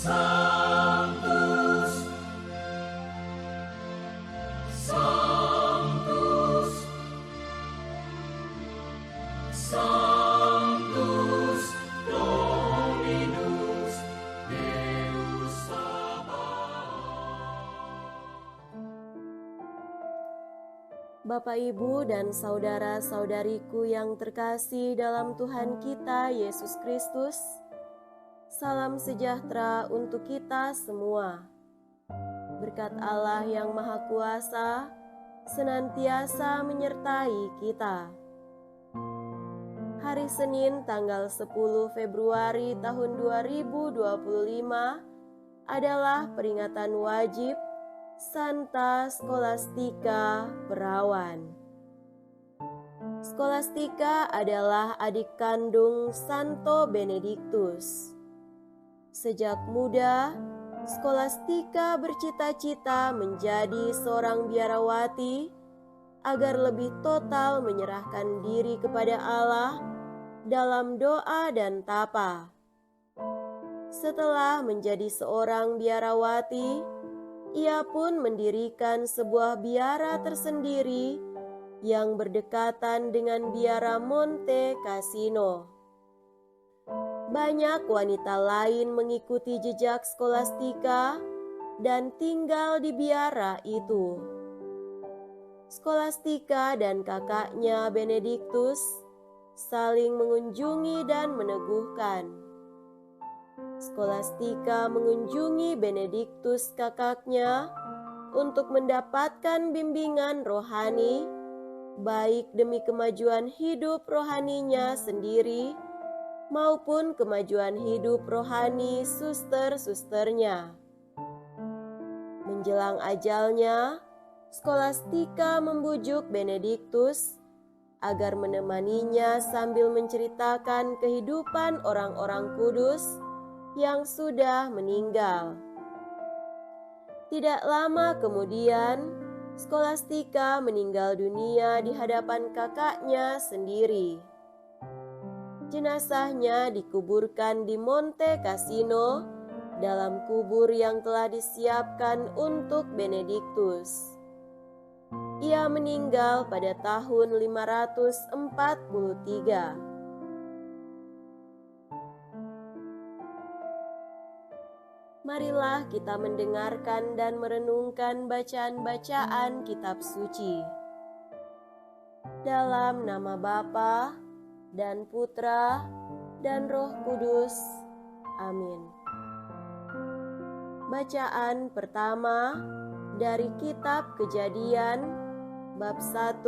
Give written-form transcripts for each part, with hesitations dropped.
Sanctus, Sanctus, Sanctus Dominus Deus Sabaoth. Bapak, Ibu, dan saudara-saudariku yang terkasih dalam Tuhan kita Yesus Kristus, salam sejahtera untuk kita semua. Berkat Allah yang Maha Kuasa senantiasa menyertai kita. Hari Senin tanggal 10 Februari tahun 2025 adalah peringatan wajib Santa Scholastica Perawan. Scholastica adalah adik kandung Santo Benedictus. Sejak muda, Scholastica bercita-cita menjadi seorang biarawati agar lebih total menyerahkan diri kepada Allah dalam doa dan tapa. Setelah menjadi seorang biarawati, ia pun mendirikan sebuah biara tersendiri yang berdekatan dengan biara Monte Cassino. Banyak wanita lain mengikuti jejak Scholastica dan tinggal di biara itu. Scholastica dan kakaknya Benedictus saling mengunjungi dan meneguhkan. Scholastica mengunjungi Benedictus kakaknya untuk mendapatkan bimbingan rohani, baik demi kemajuan hidup rohaninya sendiri maupun kemajuan hidup rohani suster-susternya. Menjelang ajalnya, Scholastica membujuk Benedictus agar menemaninya sambil menceritakan kehidupan orang-orang kudus yang sudah meninggal. Tidak lama kemudian, Scholastica meninggal dunia di hadapan kakaknya sendiri. Jenazahnya dikuburkan di Monte Cassino dalam kubur yang telah disiapkan untuk Benedictus. Ia meninggal pada tahun 543. Marilah kita mendengarkan dan merenungkan bacaan-bacaan kitab suci. Dalam nama Bapa dan Putra dan Roh Kudus. Amin. Bacaan pertama dari kitab Kejadian bab 1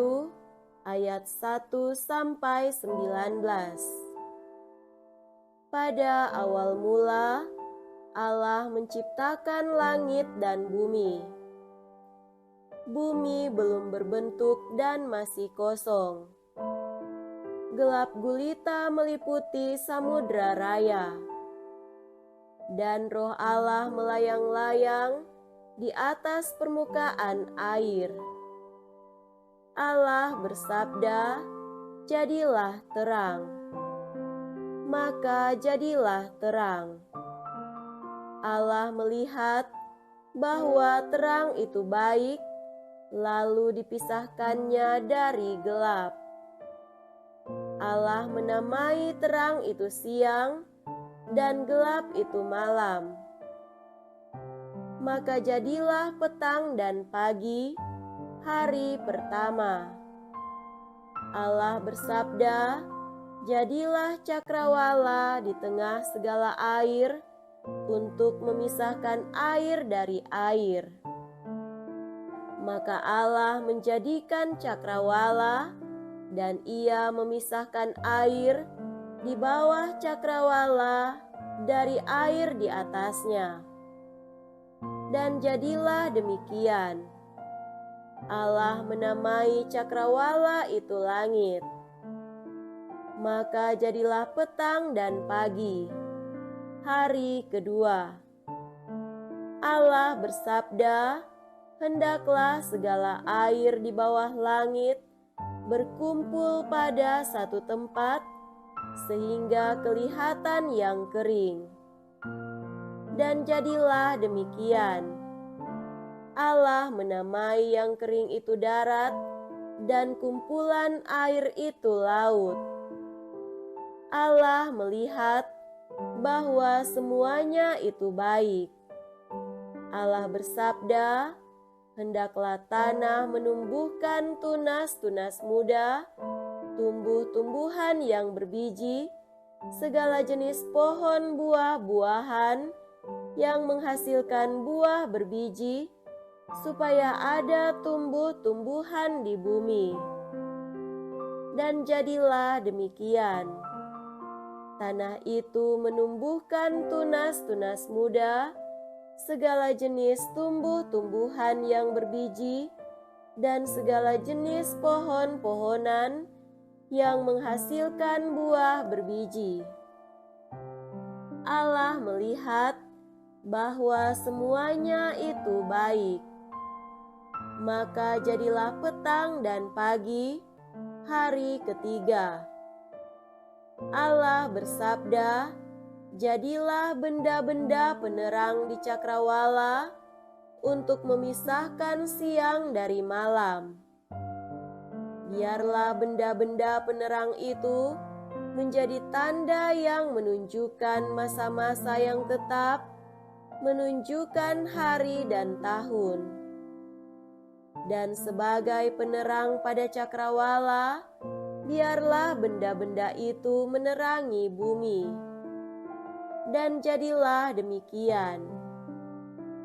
ayat 1 sampai 19. Pada awal mula Allah menciptakan langit dan bumi. Bumi belum berbentuk dan masih kosong. Gelap gulita meliputi samudra raya, dan Roh Allah melayang-layang di atas permukaan air. Allah bersabda, "Jadilah terang." Maka jadilah terang. Allah melihat bahwa terang itu baik, lalu dipisahkannya dari gelap. Allah menamai terang itu siang, dan gelap itu malam. Maka jadilah petang dan pagi, hari pertama. Allah bersabda, "Jadilah cakrawala di tengah segala air, untuk memisahkan air dari air." Maka Allah menjadikan cakrawala, dan ia memisahkan air di bawah cakrawala dari air di atasnya. Dan jadilah demikian. Allah menamai cakrawala itu langit. Maka jadilah petang dan pagi, hari kedua. Allah bersabda, "Hendaklah segala air di bawah langit berkumpul pada satu tempat, sehingga kelihatan yang kering." Dan jadilah demikian. Allah menamai yang kering itu darat, dan kumpulan air itu laut. Allah melihat bahwa semuanya itu baik. Allah bersabda, "Hendaklah tanah menumbuhkan tunas-tunas muda, tumbuh-tumbuhan yang berbiji, segala jenis pohon buah-buahan yang menghasilkan buah berbiji, supaya ada tumbuh-tumbuhan di bumi." Dan jadilah demikian. Tanah itu menumbuhkan tunas-tunas muda, segala jenis tumbuh-tumbuhan yang berbiji, dan segala jenis pohon-pohonan yang menghasilkan buah berbiji. Allah melihat bahwa semuanya itu baik. Maka jadilah petang dan pagi, hari ketiga. Allah bersabda, "Jadilah benda-benda penerang di cakrawala untuk memisahkan siang dari malam." Biarlah benda-benda penerang itu menjadi tanda yang menunjukkan masa-masa yang tetap, menunjukkan hari dan tahun. Dan sebagai penerang pada cakrawala, biarlah benda-benda itu menerangi bumi. Dan jadilah demikian.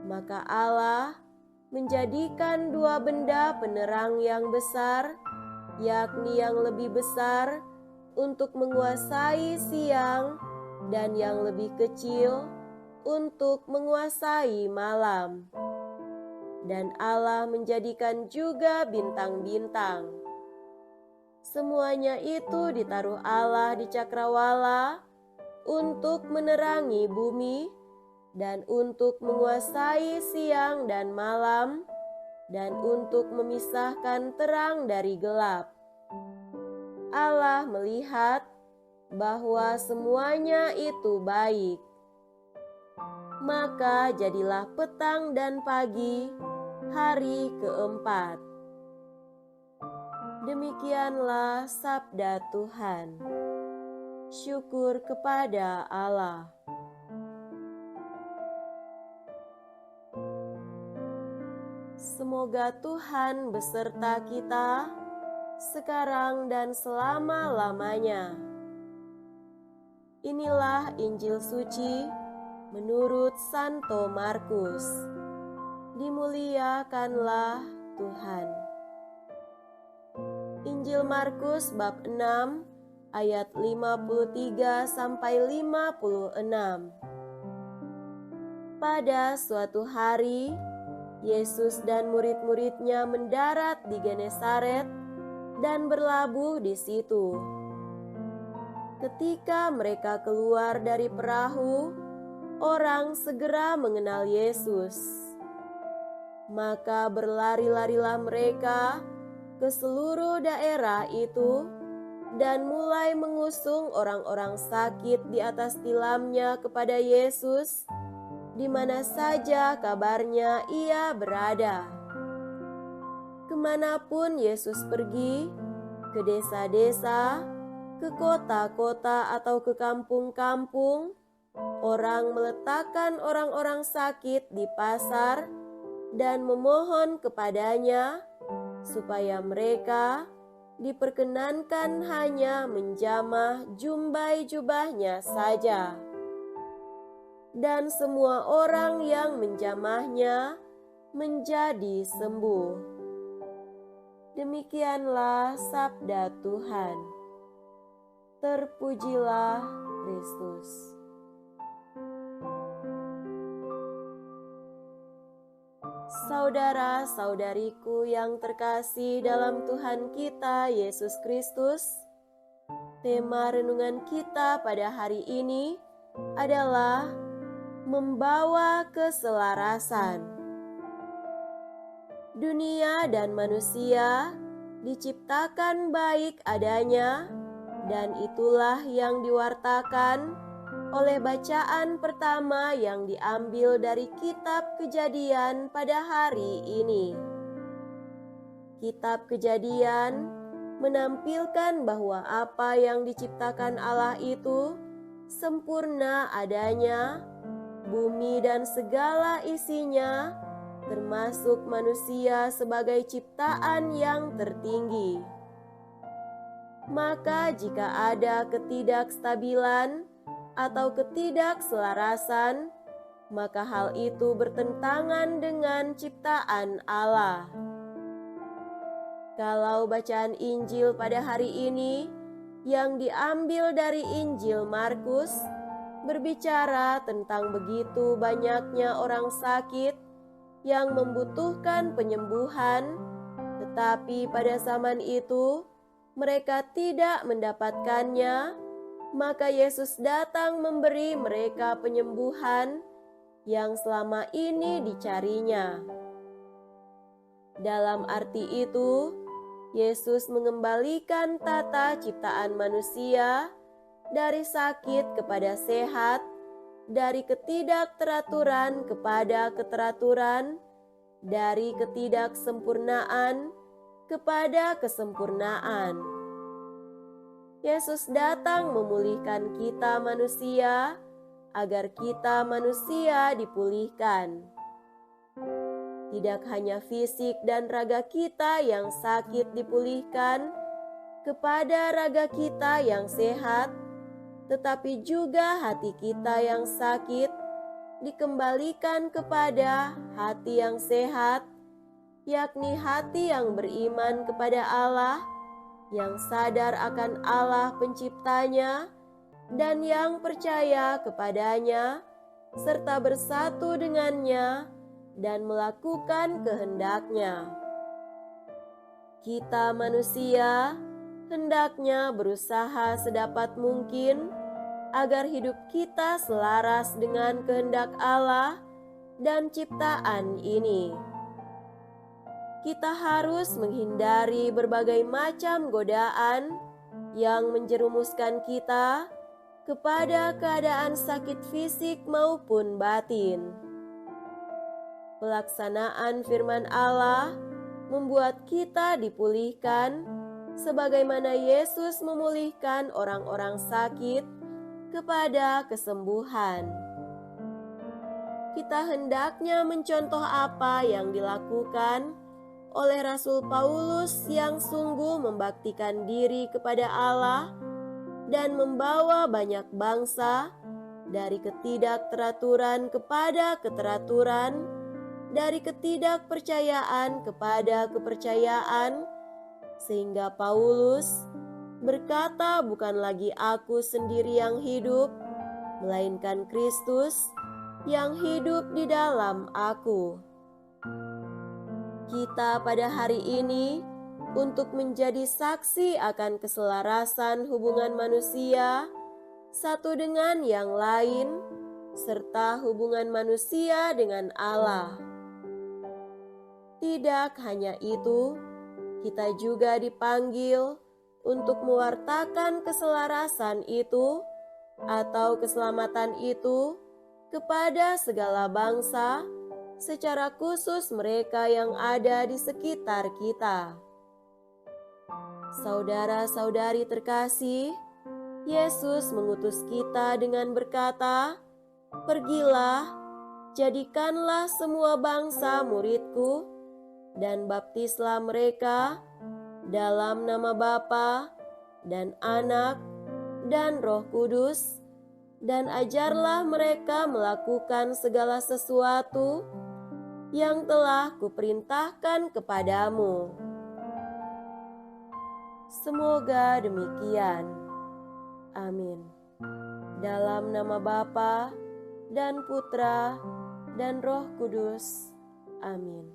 Maka Allah menjadikan dua benda penerang yang besar, yakni yang lebih besar untuk menguasai siang, dan yang lebih kecil untuk menguasai malam. Dan Allah menjadikan juga bintang-bintang. Semuanya itu ditaruh Allah di cakrawala untuk menerangi bumi dan untuk menguasai siang dan malam dan untuk memisahkan terang dari gelap. Allah melihat bahwa semuanya itu baik. Maka jadilah petang dan pagi, hari keempat. Demikianlah sabda Tuhan. Syukur kepada Allah. Semoga Tuhan beserta kita sekarang dan selama-lamanya. Inilah Injil suci menurut Santo Markus. Dimuliakanlah Tuhan. Injil Markus bab 6 ayat 53 sampai 56. Pada suatu hari, Yesus dan murid-muridnya mendarat di Genesaret dan berlabuh di situ. Ketika mereka keluar dari perahu, orang segera mengenal Yesus. Maka berlari-larilah mereka ke seluruh daerah itu dan mulai mengusung orang-orang sakit di atas tilamnya kepada Yesus, di mana saja kabarnya ia berada. Kemanapun Yesus pergi, ke desa-desa, ke kota-kota atau ke kampung-kampung, orang meletakkan orang-orang sakit di pasar dan memohon kepadanya supaya mereka diperkenankan hanya menjamah jumbai jubahnya saja. Dan semua orang yang menjamahnya menjadi sembuh. Demikianlah sabda Tuhan. Terpujilah Kristus. Saudara-saudariku yang terkasih dalam Tuhan kita Yesus Kristus, tema renungan kita pada hari ini adalah membawa keselarasan. Dunia dan manusia diciptakan baik adanya, dan itulah yang diwartakan oleh bacaan pertama yang diambil dari kitab Kejadian pada hari ini. Kitab Kejadian menampilkan bahwa apa yang diciptakan Allah itu sempurna adanya, bumi dan segala isinya, termasuk manusia sebagai ciptaan yang tertinggi. Maka jika ada ketidakstabilan atau ketidakselarasan, maka hal itu bertentangan dengan ciptaan Allah. Kalau bacaan Injil pada hari ini yang diambil dari Injil Markus berbicara tentang begitu banyaknya orang sakit yang membutuhkan penyembuhan, tetapi pada zaman itu mereka tidak mendapatkannya, maka Yesus datang memberi mereka penyembuhan yang selama ini dicarinya. Dalam arti itu, Yesus mengembalikan tata ciptaan manusia dari sakit kepada sehat, dari ketidakteraturan kepada keteraturan, dari ketidaksempurnaan kepada kesempurnaan. Yesus datang memulihkan kita manusia agar kita manusia dipulihkan. Tidak hanya fisik dan raga kita yang sakit dipulihkan kepada raga kita yang sehat, tetapi juga hati kita yang sakit dikembalikan kepada hati yang sehat, yakni hati yang beriman kepada Allah, yang sadar akan Allah penciptanya, dan yang percaya kepadanya, serta bersatu dengannya, dan melakukan kehendaknya. Kita manusia hendaknya berusaha sedapat mungkin agar hidup kita selaras dengan kehendak Allah dan ciptaan ini. Kita harus menghindari berbagai macam godaan yang menjerumuskan kita kepada keadaan sakit fisik maupun batin. Pelaksanaan firman Allah membuat kita dipulihkan sebagaimana Yesus memulihkan orang-orang sakit kepada kesembuhan. Kita hendaknya mencontoh apa yang dilakukan oleh Rasul Paulus yang sungguh membaktikan diri kepada Allah dan membawa banyak bangsa dari ketidakteraturan kepada keteraturan, dari ketidakpercayaan kepada kepercayaan, sehingga Paulus berkata, "Bukan lagi aku sendiri yang hidup, melainkan Kristus yang hidup di dalam aku." Kita pada hari ini untuk menjadi saksi akan keselarasan hubungan manusia satu dengan yang lain, serta hubungan manusia dengan Allah. Tidak hanya itu, kita juga dipanggil untuk mewartakan keselarasan itu atau keselamatan itu kepada segala bangsa, secara khusus mereka yang ada di sekitar kita. Saudara-saudari terkasih, Yesus mengutus kita dengan berkata, "Pergilah, jadikanlah semua bangsa muridku, dan baptislah mereka dalam nama Bapa dan Anak dan Roh Kudus, dan ajarlah mereka melakukan segala sesuatu yang telah kuperintahkan kepadamu." Semoga demikian. Amin. Dalam nama Bapa dan Putra dan Roh Kudus. Amin.